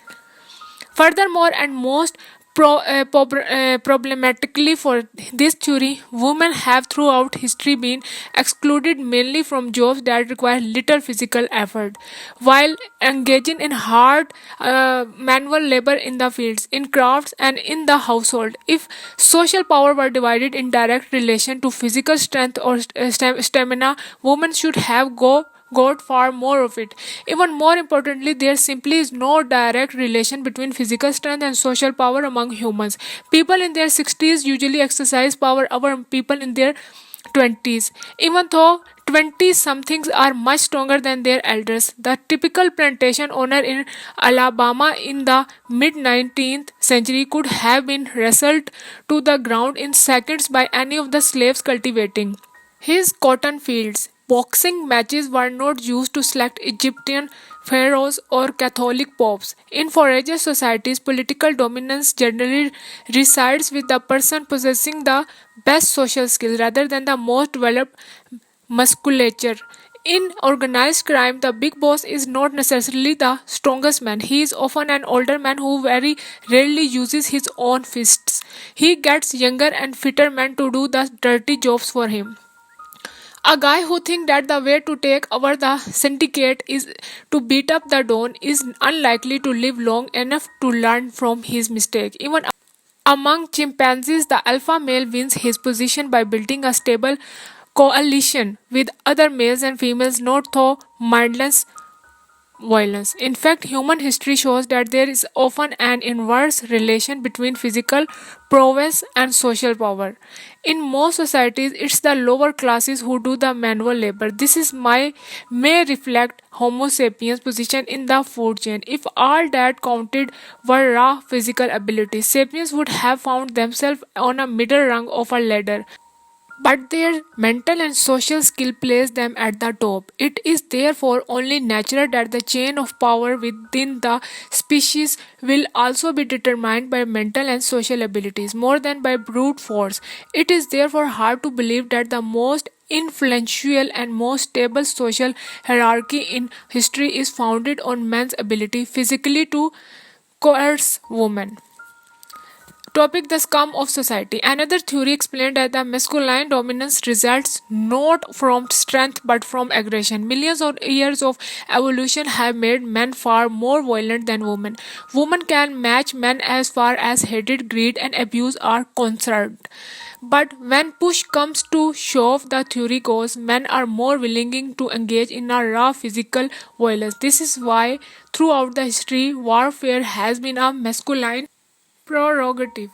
Speaker 1: Furthermore, and most problematically for this theory, women have throughout history been excluded mainly from jobs that require little physical effort, while engaging in hard manual labor in the fields, in crafts, and in the household. If social power were divided in direct relation to physical strength or stamina, women should have got far more of it. Even more importantly, there simply is no direct relation between physical strength and social power among humans. People in their 60s usually exercise power over people in their 20s, even though 20 somethings are much stronger than their elders. The typical plantation owner in Alabama in the mid 19th century could have been wrestled to the ground in seconds by any of the slaves cultivating his cotton fields. Boxing matches were not used to select Egyptian pharaohs or Catholic popes. In forager societies, political dominance generally resides with the person possessing the best social skills rather than the most developed musculature. In organized crime, the big boss is not necessarily the strongest man. He is often an older man who very rarely uses his own fists. He gets younger and fitter men to do the dirty jobs for him. A guy who thinks that the way to take over the syndicate is to beat up the Don is unlikely to live long enough to learn from his mistake. Even among chimpanzees, the alpha male wins his position by building a stable coalition with other males and females, not through mindless violence. In fact, human history shows that there is often an inverse relation between physical prowess and social power. In most societies, it's the lower classes who do the manual labor. This is my may reflect Homo sapiens' position in the food chain. If all that counted were raw physical abilities, sapiens would have found themselves on a middle rung of a ladder, but their mental and social skill place them at the top. It is therefore only natural that the chain of power within the species will also be determined by mental and social abilities more than by brute force. It is therefore hard to believe that the most influential and most stable social hierarchy in history is founded on men's ability physically to coerce women. Topic: the scum of society. Another theory explained that the masculine dominance results not from strength but from aggression. Millions of years of evolution have made men far more violent than women. Women can match men as far as hatred, greed, and abuse are concerned. But when push comes to shove, the theory goes, men are more willing to engage in a raw physical violence. This is why, throughout the history, warfare has been a masculine prerogative.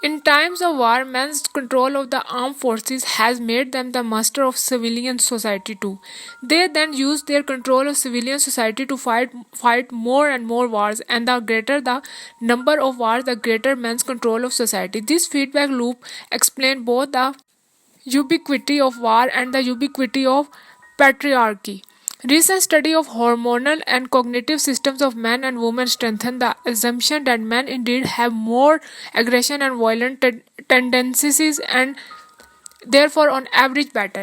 Speaker 1: In times of war, men's control of the armed forces has made them the master of civilian society too. They then use their control of civilian society to fight more and more wars, and the greater the number of wars, the greater men's control of society. This feedback loop explains both the ubiquity of war and the ubiquity of patriarchy. Recent study of hormonal and cognitive systems of men and women strengthen the assumption that men indeed have more aggression and violent tendencies and therefore on average better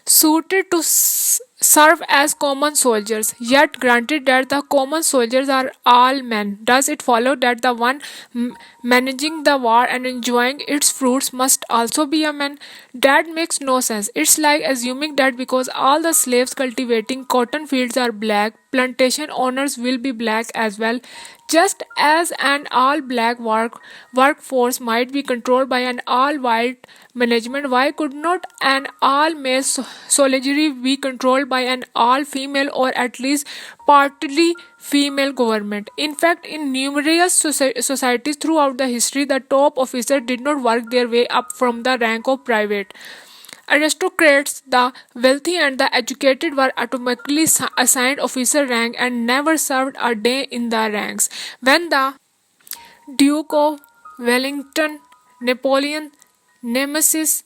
Speaker 1: suited to serve as common soldiers. Yet, granted that the common soldiers are all men, does it follow that the one managing the war and enjoying its fruits must also be a man? That makes no sense. It's like assuming that because all the slaves cultivating cotton fields are black, plantation owners will be black as well. Just as an all black workforce might be controlled by an all white management, why could not an all male soldiery be controlled controlled by an all-female or at least partly female government. In fact, in numerous societies throughout the history, the top officer did not work their way up from the rank of private. Aristocrats, the wealthy and the educated, were automatically assigned officer rank and never served a day in the ranks. When the Duke of Wellington, Napoleon Nemesis,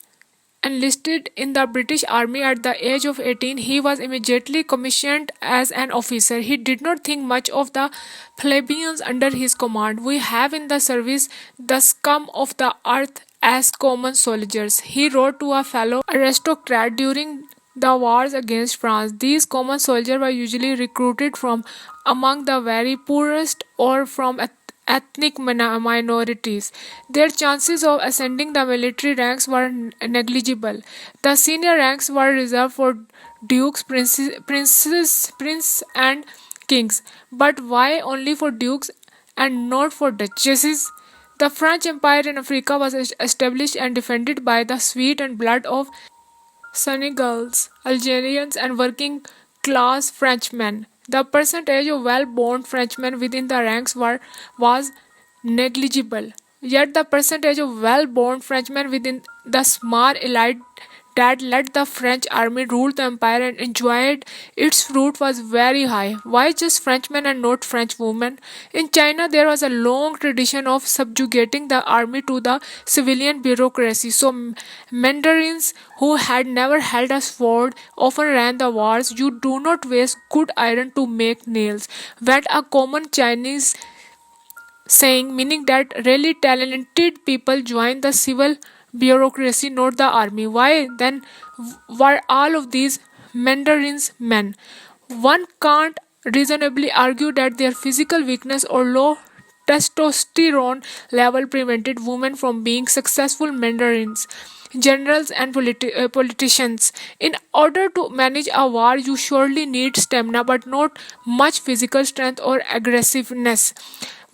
Speaker 1: enlisted in the British Army at the age of 18, he was immediately commissioned as an officer. He did not think much of the plebeians under his command. We have in the service the scum of the earth as common soldiers, he wrote to a fellow aristocrat during the wars against France. These common soldiers were usually recruited from among the very poorest or from ethnic minorities. Their chances of ascending the military ranks were negligible. The senior ranks were reserved for dukes, princes, and kings. But why only for dukes and not for duchesses? The French Empire in Africa was established and defended by the sweat and blood of Senegals, Algerians, and working class Frenchmen. The percentage of well born Frenchmen within the ranks was negligible. Yet the percentage of well born Frenchmen within the small elite that let the French army rule the empire and enjoyed its fruit was very high. Why just Frenchmen and not French women? In China, there was a long tradition of subjugating the army to the civilian bureaucracy. So, mandarins who had never held a sword often ran the wars. You do not waste good iron to make nails. When a common Chinese saying, meaning that really talented people join the civil bureaucracy, not the army. Why then were all of these mandarins men? One can't reasonably argue that their physical weakness or low testosterone level prevented women from being successful mandarins, generals, and politicians. In order to manage a war, you surely need stamina, but not much physical strength or aggressiveness.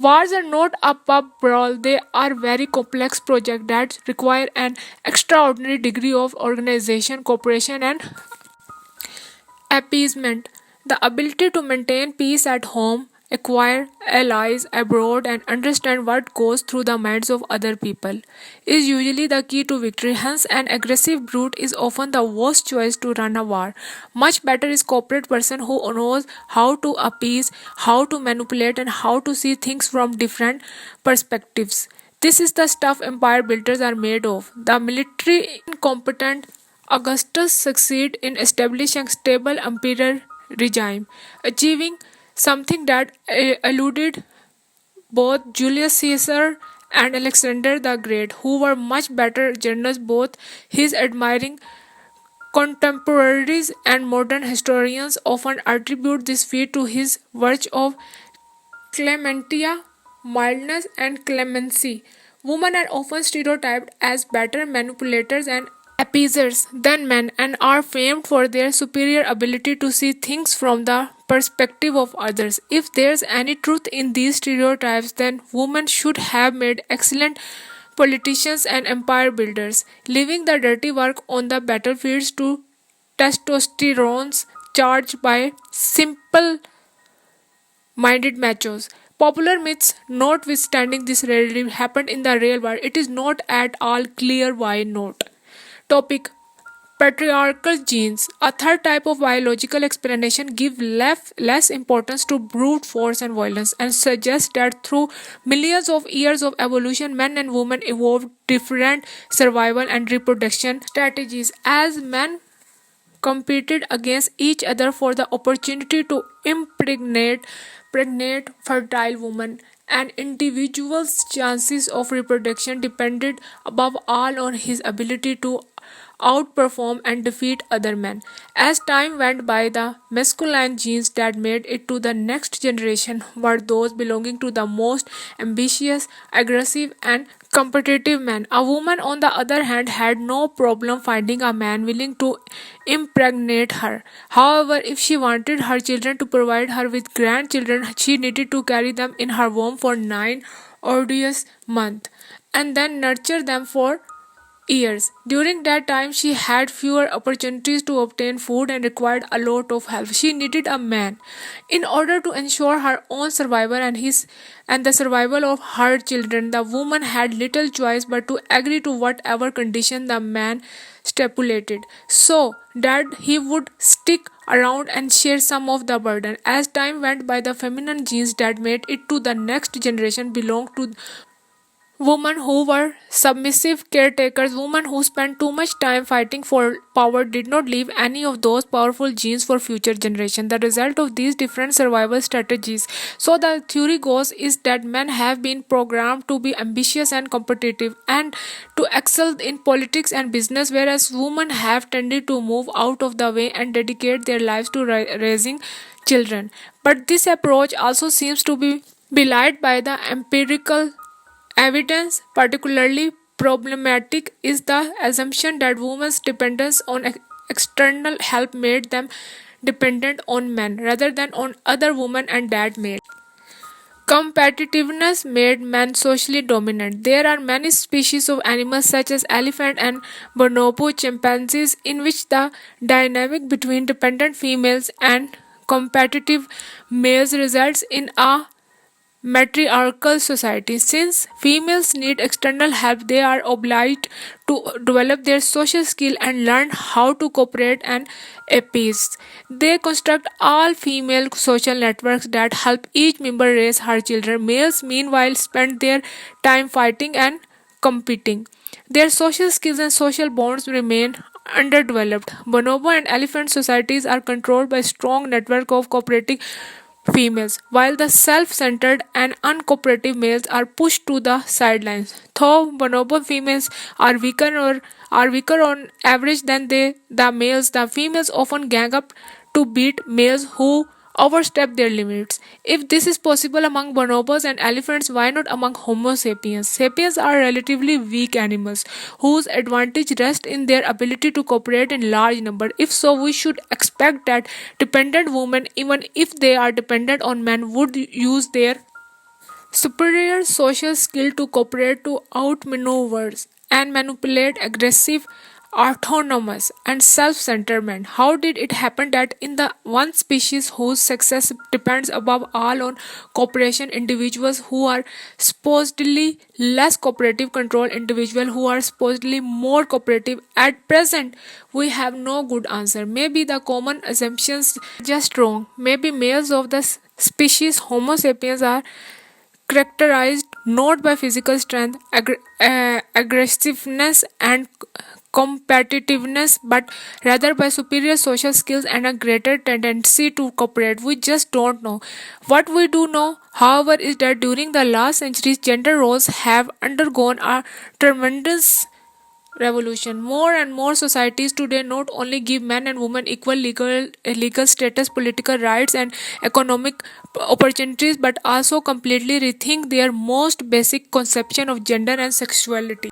Speaker 1: Wars are not a pub brawl, they are very complex projects that require an extraordinary degree of organization, cooperation, and appeasement. The ability to maintain peace at home, acquire allies abroad, and understand what goes through the minds of other people is usually the key to victory. Hence, an aggressive brute is often the worst choice to run a war. Much better is corporate person who knows how to appease, how to manipulate, and how to see things from different perspectives. This is the stuff empire builders are made of. The military incompetent Augustus succeeded in establishing a stable imperial regime, achieving something that eluded both Julius Caesar and Alexander the Great, who were much better generals. Both his admiring contemporaries and modern historians often attribute this feat to his virtue of clementia, mildness, and clemency. Women are often stereotyped as better manipulators and appeasers than men and are famed for their superior ability to see things from the perspective of others. If there's any truth in these stereotypes, then women should have made excellent politicians and empire builders, leaving the dirty work on the battlefields to testosterones charged by simple minded machos. Popular myths, notwithstanding this rarely happened in the real world, it is not at all clear why not. Topic: Patriarchal genes. A third type of biological explanation gives less importance to brute force and violence and suggests that through millions of years of evolution, men and women evolved different survival and reproduction strategies. As men competed against each other for the opportunity to impregnate fertile women. An individual's chances of reproduction depended above all on his ability to outperform and defeat other men. As time went by, the masculine genes that made it to the next generation were those belonging to the most ambitious, aggressive, and competitive men. A woman, on the other hand, had no problem finding a man willing to impregnate her. However, if she wanted her children to provide her with grandchildren, she needed to carry them in her womb for 9 arduous months and then nurture them for years. During that time, she had fewer opportunities to obtain food and required a lot of help. She needed a man in order to ensure her own survival and the survival of her children. The woman had little choice but to agree to whatever condition the man stipulated, so that he would stick around and share some of the burden. As time went by, the feminine genes that made it to the next generation belonged to women who were submissive caretakers. Women who spent too much time fighting for power did not leave any of those powerful genes for future generations. The result of these different survival strategies. So the theory goes is that men have been programmed to be ambitious and competitive and to excel in politics and business, whereas women have tended to move out of the way and dedicate their lives to raising children. But this approach also seems to be belied by the empirical evidence. Particularly problematic is the assumption that women's dependence on external help made them dependent on men rather than on other women, and that made competitiveness made men socially dominant. There are many species of animals such as elephant and bonobo chimpanzees in which the dynamic between dependent females and competitive males results in a matriarchal society. Since females need external help, they are obliged to develop their social skill and learn how to cooperate and appease. They construct all female social networks that help each member raise her children. Males, meanwhile, spend their time fighting and competing. Their social skills and social bonds remain underdeveloped. Bonobo and elephant societies are controlled by strong network of cooperating females, while the self-centered and uncooperative males are pushed to the sidelines. Though bonobo females are weaker on average than the males, the females often gang up to beat males who overstep their limits. If this is possible among bonobos and elephants, why not among Homo sapiens? Sapiens are relatively weak animals whose advantage rests in their ability to cooperate in large numbers. If so, we should expect that dependent women, even if they are dependent on men, would use their superior social skill to cooperate to outmaneuver and manipulate aggressive, autonomous, and self-centered men. How did it happen that in the one species whose success depends above all on cooperation, individuals who are supposedly less cooperative control individuals who are supposedly more cooperative? At present, we have no good answer. Maybe the common assumptions are just wrong. Maybe males of the species Homo sapiens are characterized not by physical strength, aggressiveness, and competitiveness, but rather by superior social skills and a greater tendency to cooperate. We just don't know. What we do know, however, is that during the last centuries, gender roles have undergone a tremendous revolution. More and more societies today not only give men and women equal legal status, political rights, and economic opportunities, but also completely rethink their most basic conception of gender and sexuality.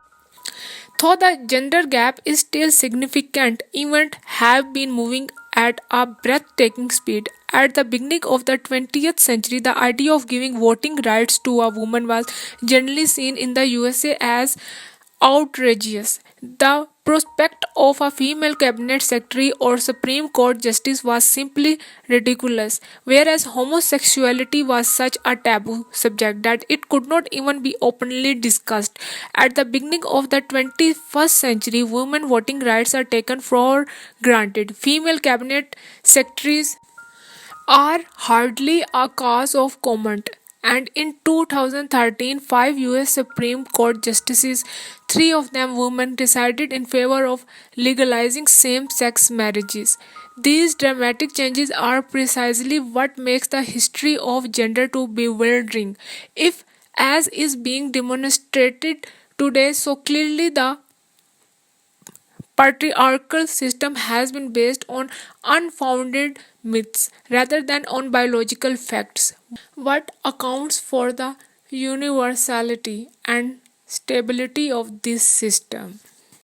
Speaker 1: Though the gender gap is still significant, events have been moving at a breathtaking speed. At the beginning of the 20th century, the idea of giving voting rights to a woman was generally seen in the USA as outrageous. The prospect of a female cabinet secretary or Supreme Court justice was simply ridiculous, whereas homosexuality was such a taboo subject that it could not even be openly discussed. At the beginning of the 21st century, women voting rights are taken for granted. Female cabinet secretaries are hardly a cause of comment. And in 2013, five US Supreme Court justices, three of them women, decided in favor of legalizing same sex marriages. These dramatic changes are precisely what makes the history of gender too bewildering. If, as is being demonstrated today so clearly, the patriarchal system has been based on unfounded myths rather than on biological facts. What accounts for the universality and stability of this system?